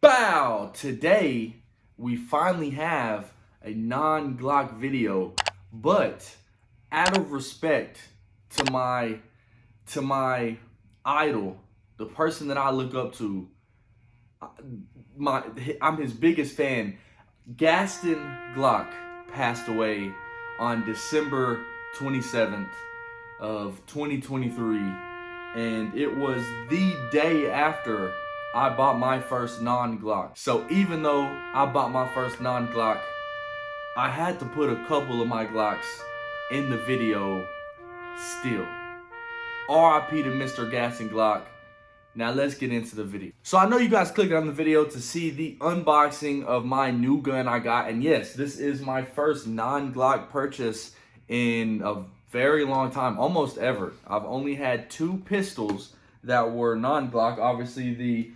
Bow! Today, we finally have a non-Glock video, but out of respect to my idol, the person that I look up to, I'm his biggest fan. Gaston Glock passed away on December 27th of 2023, and it was the day after I bought my first non-Glock. So even though I bought my first non-Glock, I had to put a couple of my Glocks in the video still. RIP to Mr. Gaston Glock. Now let's get into the video. So I know you guys clicked on the video to see the unboxing of my new gun I got. And yes, this is my first non-Glock purchase in a very long time, almost ever. I've only had two pistols that were non-Glock. Obviously the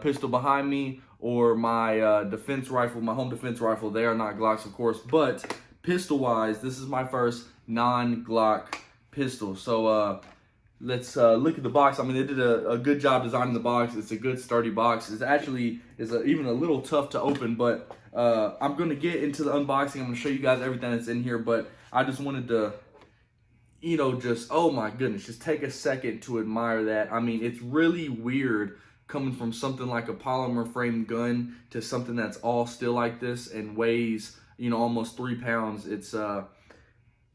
pistol behind me or my defense rifle, my home defense rifle, they are not Glocks, of course. But pistol-wise, this is my first non-Glock pistol. So let's look at the box. I mean, they did a good job designing the box. It's a good sturdy box. It's actually even a little tough to open, but I'm going to get into the unboxing. I'm going to show you guys everything that's in here, but I just wanted to, oh my goodness, just take a second to admire that. I mean, it's really weird coming from something like a polymer frame gun to something that's all steel like this and weighs, almost 3 pounds. It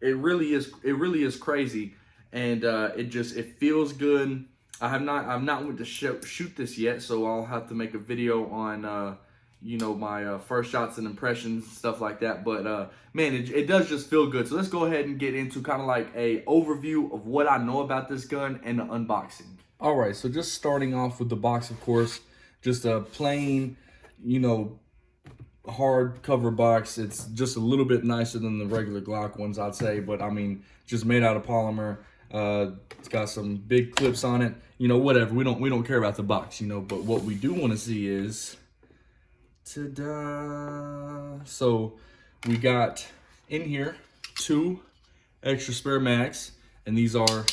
really is crazy. And it feels good. I've not went to shoot this yet, so I'll have to make a video on my first shots and impressions and stuff like that. But man, it does just feel good. So let's go ahead and get into kind of like a overview of what I know about this gun and the unboxing. All right, so just starting off with the box, of course, just a plain, hard cover box. It's just a little bit nicer than the regular Glock ones, I'd say, but I mean, just made out of polymer. It's got some big clips on it, whatever. We don't care about the box, but what we do want to see is, ta-da! So we got in here 2 extra spare mags, and these are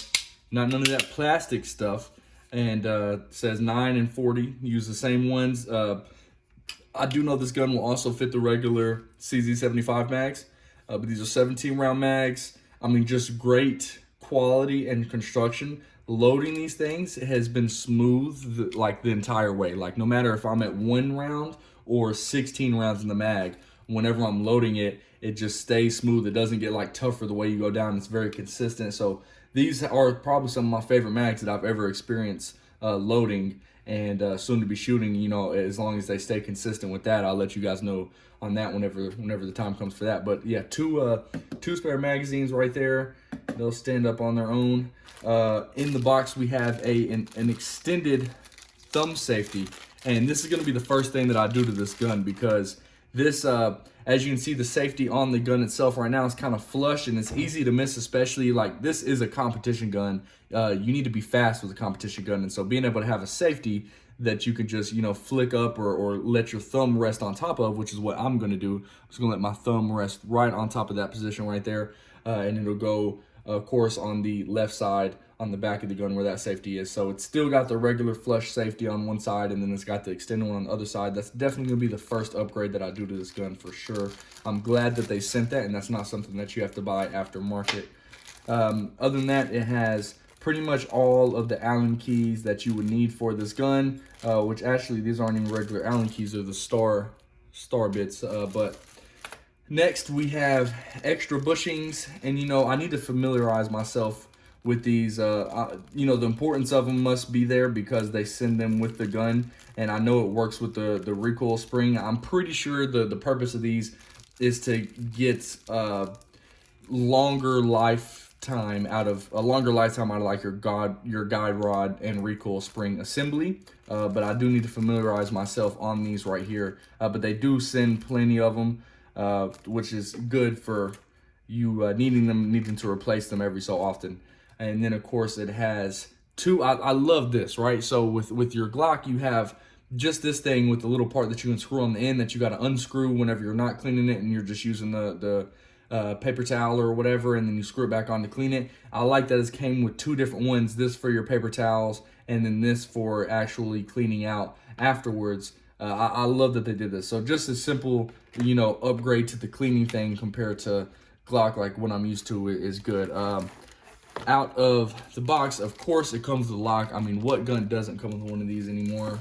none of that plastic stuff, and says 9 and 40. Use the same ones. I do know this gun will also fit the regular CZ75 mags, but these are 17 round mags. I mean, just great quality and construction. Loading these things has been smooth like the entire way. Like no matter if I'm at 1 round or 16 rounds in the mag, whenever I'm loading it, it just stays smooth. It doesn't get like tougher the way you go down. It's very consistent. So these are probably some of my favorite mags that I've ever experienced loading and soon to be shooting. As long as they stay consistent with that, I'll let you guys know on that whenever the time comes for that. But yeah, two spare magazines right there. They'll stand up on their own. In the box we have an extended thumb safety, and this is going to be the first thing that I do to this gun, because this as you can see, the safety on the gun itself right now is kind of flush and it's easy to miss, especially like this is a competition gun. You need to be fast with a competition gun, and so being able to have a safety that you can just flick up or let your thumb rest on top of, which is what I'm going to do. I'm just going to let my thumb rest right on top of that position right there, and it'll go of course on the left side on the back of the gun where that safety is. So it's still got the regular flush safety on one side, and then it's got the extended one on the other side. That's definitely gonna be the first upgrade that I do to this gun for sure. I'm glad that they sent that, and that's not something that you have to buy aftermarket. Other than that, it has pretty much all of the Allen keys that you would need for this gun, which actually these aren't even regular Allen keys, they're the star bits, but next, we have extra bushings, and I need to familiarize myself with these. The importance of them must be there because they send them with the gun, and I know it works with the recoil spring. I'm pretty sure the purpose of these is to get longer lifetime out of like your guide rod and recoil spring assembly. But I do need to familiarize myself on these right here. But they do send plenty of them. Which is good for you needing to replace them every so often. And then of course it has 2. I love this, right? So with your Glock, you have just this thing with the little part that you can screw on the end that you got to unscrew whenever you're not cleaning it and you're just using the paper towel or whatever, and then you screw it back on to clean it. I like that it came with 2 different ones, this for your paper towels and then this for actually cleaning out afterwards. I love that they did this. So just a simple, you know, upgrade to the cleaning thing compared to Glock, like what I'm used to, is good. Out of the box, of course, it comes with a lock. I mean, what gun doesn't come with one of these anymore?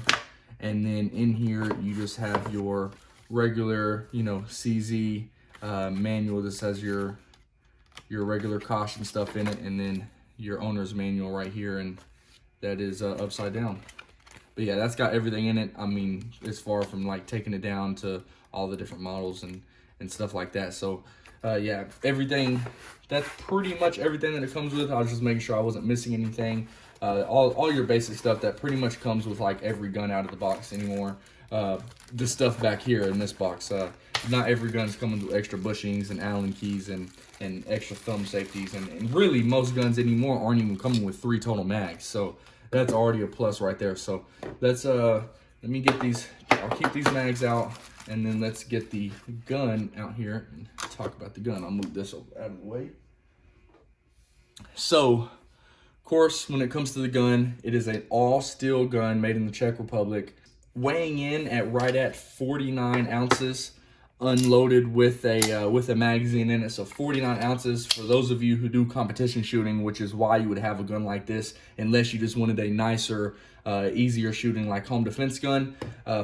And then in here, you just have your regular, you know, CZ manual. This has your regular caution stuff in it, and then your owner's manual right here, and that is upside down. But yeah, that's got everything in it. I mean, as far from like taking it down to all the different models and stuff like that. So yeah, everything, that's pretty much everything that it comes with. I was just making sure I wasn't missing anything. All your basic stuff that pretty much comes with like every gun out of the box anymore. The stuff back here in this box, not every gun's coming with extra bushings and Allen keys and extra thumb safeties, and really most guns anymore aren't even coming with 3 total mags. So that's already a plus right there. So let's let me get these. I'll keep these mags out, and then let's get the gun out here and talk about the gun. I'll move this out of the way. So, of course, when it comes to the gun, it is an all-steel gun made in the Czech Republic, weighing in at right at 49 ounces, unloaded with a magazine in it. So 49 ounces for those of you who do competition shooting, which is why you would have a gun like this, unless you just wanted a nicer, easier shooting like home defense gun.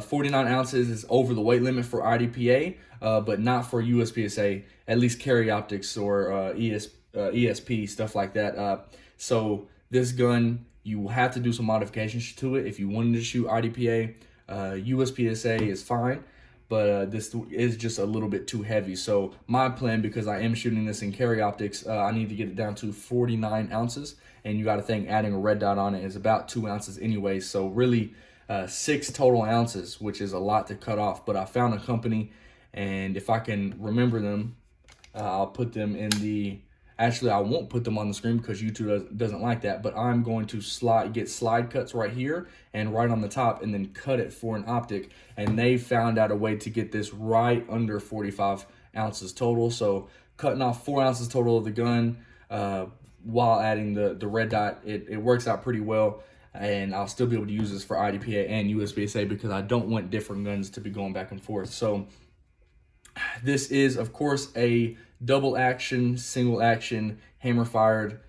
49 ounces is over the weight limit for IDPA, but not for USPSA, at least carry optics or ESP, stuff like that. So this gun, you have to do some modifications to it if you wanted to shoot IDPA. USPSA is fine, but this is just a little bit too heavy. So my plan, because I am shooting this in carry optics, I need to get it down to 49 ounces. And you got to think adding a red dot on it is about 2 ounces anyway. So really 6 total ounces, which is a lot to cut off. But I found a company, and if I can remember them, I'll put them in the... Actually, I won't put them on the screen because YouTube doesn't like that, but I'm going to get slide cuts right here and right on the top, and then cut it for an optic. And they found out a way to get this right under 45 ounces total. So cutting off 4 ounces total of the gun while adding the red dot, it works out pretty well. And I'll still be able to use this for IDPA and USPSA because I don't want different guns to be going back and forth. So this is, of course, a double action, single action, hammer fired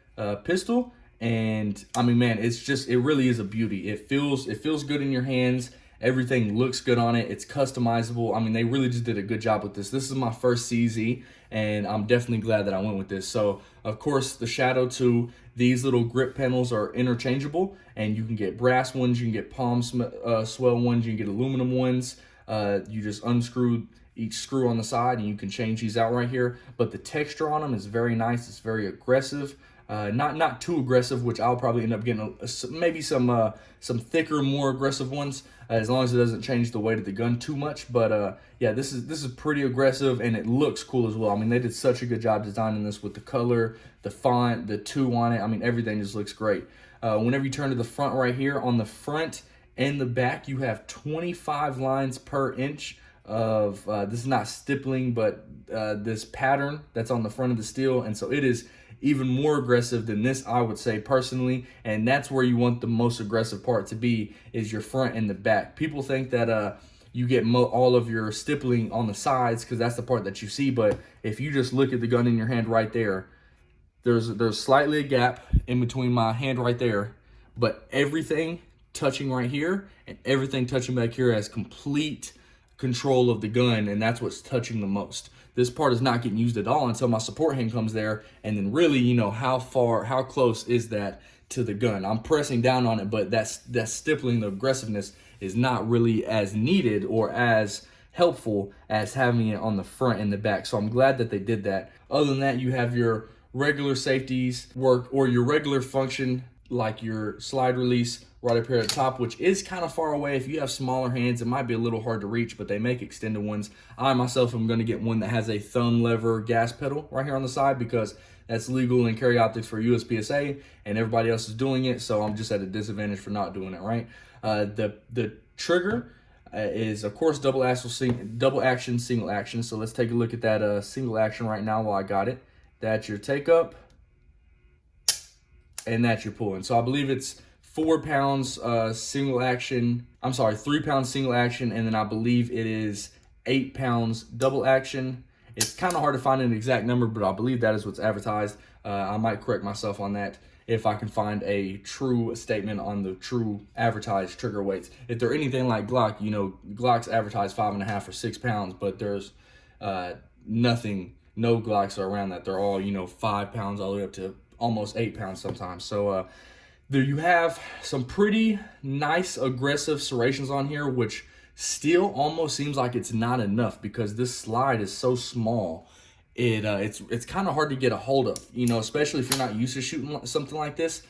pistol. And I mean, man, it really is a beauty. It feels good in your hands. Everything looks good on it. It's customizable. I mean, they really just did a good job with this. This is my first CZ, and I'm definitely glad that I went with this. So, of course, the Shadow 2, these little grip panels are interchangeable, and you can get brass ones, you can get palm swell ones, you can get aluminum ones. You just unscrew each screw on the side, and you can change these out right here. But the texture on them is very nice. It's very aggressive. Not too aggressive, which I'll probably end up getting maybe some thicker, more aggressive ones, as long as it doesn't change the weight of the gun too much. But yeah, this is pretty aggressive, and it looks cool as well. I mean, they did such a good job designing this with the color, the font, the 2 on it. I mean, everything just looks great. Whenever you turn to the front right here, on the front and the back, you have 25 lines per inch of this is not stippling, but this pattern that's on the front of the steel. And so it is even more aggressive than this, I would say personally. And that's where you want the most aggressive part to be, is your front and the back. People think that you get all of your stippling on the sides because that's the part that you see. But if you just look at the gun in your hand right there, there's slightly a gap in between my hand right there, but everything touching right here and everything touching back here has complete control of the gun, and that's what's touching the most. This part is not getting used at all until my support hand comes there, and then really, you know, how close is that to the gun? I'm pressing down on it, but that stippling, the aggressiveness, is not really as needed or as helpful as having it on the front and the back. So I'm glad that they did that. Other than that, you have your regular safeties work, or your regular function, like your slide release right up here at the top, which is kind of far away. If you have smaller hands, it might be a little hard to reach, but they make extended ones. I myself am going to get one that has a thumb lever gas pedal right here on the side, because that's legal in carry optics for USPSA, and everybody else is doing it, so I'm just at a disadvantage for not doing it, right? The trigger is, of course, double action, single action. So let's take a look at that single action right now while I got it. That's your take up, and that's your pull. And so I believe it's 4 pounds single action. I'm sorry, 3 pounds single action, and then I believe it is 8 pounds double action. It's kind of hard to find an exact number, but I believe that is what's advertised. I might correct myself on that if I can find a true statement on the true advertised trigger weights. If they're anything like Glock, you know, Glocks advertise 5.5 or 6 pounds, but there's nothing, no Glocks are around that. They're all, you know, 5 pounds all the way up to almost 8 pounds sometimes. So there you have some pretty nice aggressive serrations on here, which still almost seems like it's not enough because this slide is so small. It's kind of hard to get a hold of, you know, especially if you're not used to shooting something like this,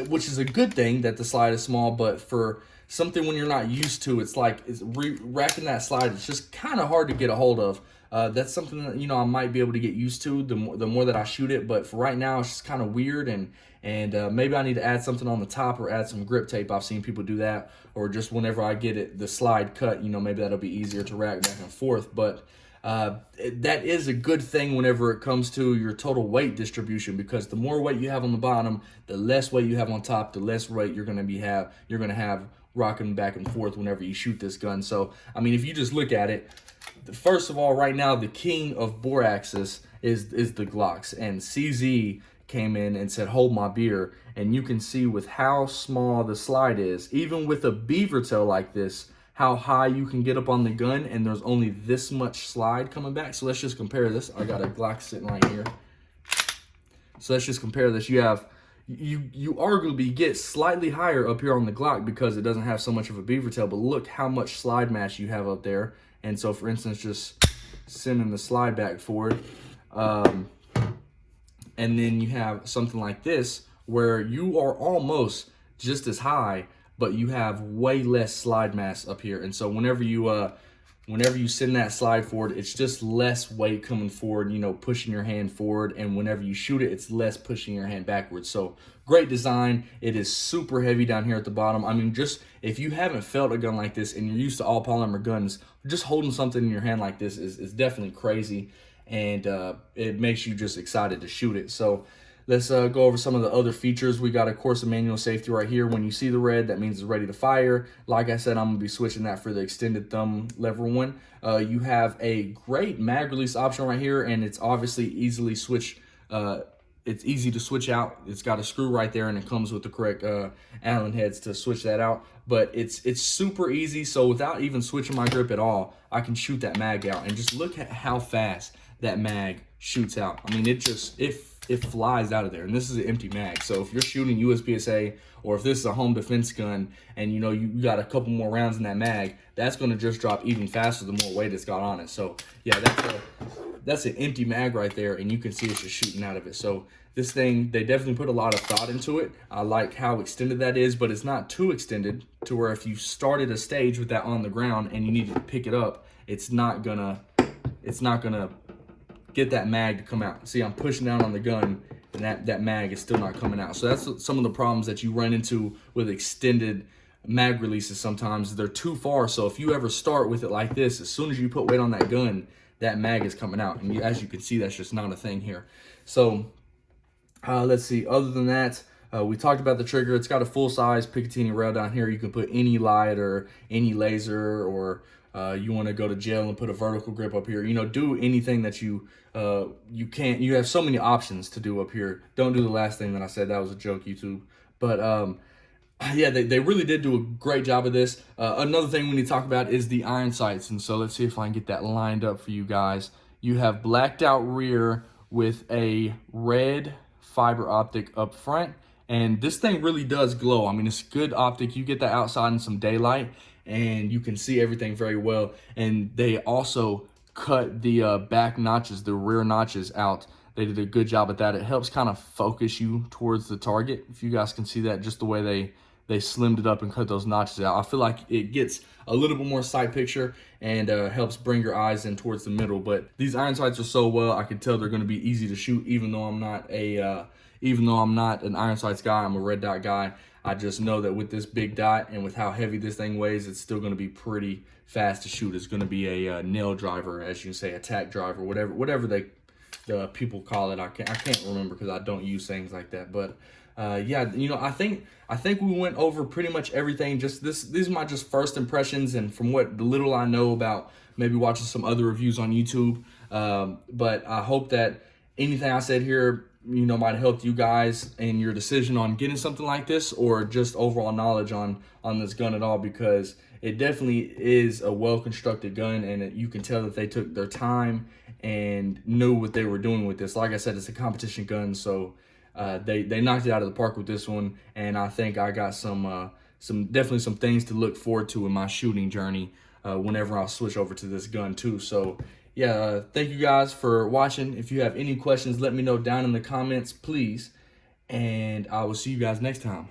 which is a good thing that the slide is small. But for something when you're not used to, it's like racking that slide, it's just kind of hard to get a hold of. That's something that, you know, I might be able to get used to the more that I shoot it. But for right now, it's just kind of weird, and maybe I need to add something on the top or add some grip tape. I've seen people do that, or just whenever I get the slide cut, you know, maybe that'll be easier to rack back and forth. But that is a good thing whenever it comes to your total weight distribution, because the more weight you have on the bottom, the less weight you have on top, the less weight you're going to have rocking back and forth whenever you shoot this gun. So, I mean, if you just look at it, first of all, right now, the king of bore axis is the Glocks, and CZ came in and said, hold my beer. And you can see with how small the slide is, even with a beaver tail like this, how high you can get up on the gun, and there's only this much slide coming back. So let's just compare this. I got a Glock sitting right here. So let's just compare this. You arguably get slightly higher up here on the Glock because it doesn't have so much of a beaver tail, but look how much slide mass you have up there. And so, for instance, just sending the slide back forward, and then you have something like this where you are almost just as high, but you have way less slide mass up here. And so whenever you send that slide forward, it's just less weight coming forward, you know, pushing your hand forward. And whenever you shoot it, it's less pushing your hand backwards. So great design. It is super heavy down here at the bottom. I mean, just if you haven't felt a gun like this and you're used to all polymer guns, just holding something in your hand like this is definitely crazy. And it makes you just excited to shoot it. So let's go over some of the other features. We got, of course, a manual safety right here. When you see the red, that means it's ready to fire. Like I said, I'm going to be switching that for the extended thumb lever one. You have a great mag release option right here, and it's obviously easily switch. It's easy to switch out. It's got a screw right there, and it comes with the correct Allen heads to switch that out. But it's super easy, so without even switching my grip at all, I can shoot that mag out. And just look at how fast that mag shoots out. I mean, it flies out of there, and this is an empty mag. So if you're shooting USPSA, or if this is a home defense gun and you know you got a couple more rounds in that mag, that's going to just drop even faster the more weight it's got on it. So yeah, that's an empty mag right there, and you can see it's just shooting out of it. So this thing, they definitely put a lot of thought into it. I like how extended that is, but it's not too extended to where if you started a stage with that on the ground and you needed to pick it up, it's not gonna get that mag to come out. See, I'm pushing down on the gun, and that mag is still not coming out. So that's some of the problems that you run into with extended mag releases. Sometimes they're too far. So if you ever start with it like this, as soon as you put weight on that gun, that mag is coming out. And as you can see, that's just not a thing here. So let's see. Other than that, we talked about the trigger. It's got a full-size Picatinny rail down here. You can put any light or any laser, or you want to go to jail and put a vertical grip up here. You know, do anything that you can't. You have so many options to do up here. Don't do the last thing that I said. That was a joke, YouTube. But yeah, they really did do a great job of this. Another thing we need to talk about is the iron sights. And so let's see if I can get that lined up for you guys. You have blacked out rear with a red fiber optic up front. And this thing really does glow. I mean, it's good optic. You get that outside in some daylight, and you can see everything very well. And they also cut the back notches, the rear notches out. They did a good job at that. It helps kind of focus you towards the target. If you guys can see that, just the way they slimmed it up and cut those notches out. I feel like it gets a little bit more side picture and helps bring your eyes in towards the middle. But these iron sights are so well, I can tell they're going to be easy to shoot, even though I'm not an iron sights guy. I'm a red dot guy. I just know that with this big dot and with how heavy this thing weighs, it's still going to be pretty fast to shoot. It's going to be a nail driver, as you can say, attack driver, whatever the people call it. I can't remember because I don't use things like that. But yeah, you know, I think we went over pretty much everything. Just these are my just first impressions, and from what little I know about maybe watching some other reviews on YouTube. But I hope that anything I said here, you know, might help you guys in your decision on getting something like this, or just overall knowledge on this gun at all, because it definitely is a well-constructed gun, and you can tell that they took their time and knew what they were doing with this. Like I said, it's a competition gun, so they knocked it out of the park with this one, and I think I got some definitely some things to look forward to in my shooting journey whenever I switch over to this gun too. So yeah, thank you guys for watching. If you have any questions, let me know down in the comments, please, and I will see you guys next time.